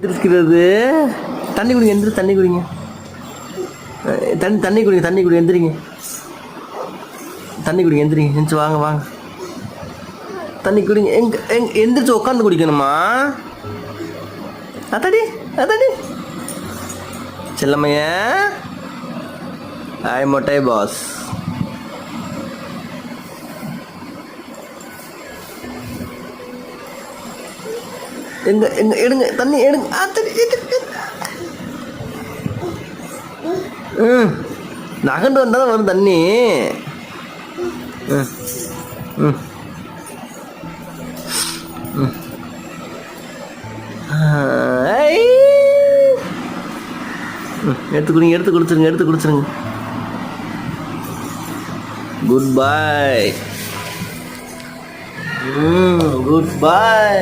இருக்கிறது. தண்ணி குடிங்க, எந்திரி தண்ணி குடிங்க. தண்ணி குடிங்க, தண்ணி குடிங்க, எந்திரிங்க. தண்ணி குடிங்க, எந்திரிங்க, எந்திரிச்சு வாங்க வாங்க. தண்ணி குடிங்க. எந்திரிச்சு உட்காந்து குடிக்கணுமா? அதாடி அதாடி செல்லம்மைய. ஹாய் மொட்டை பாஸ். எங்க எங்க எடுங்க தண்ணி எடுங்க. நகண்டு வந்தால் தான் வரும் தண்ணி. எடுத்து குடிங்க, எடுத்து குடிச்சிருங்க, எடுத்து குடிச்சிருங்க. Goodbye. Good bye.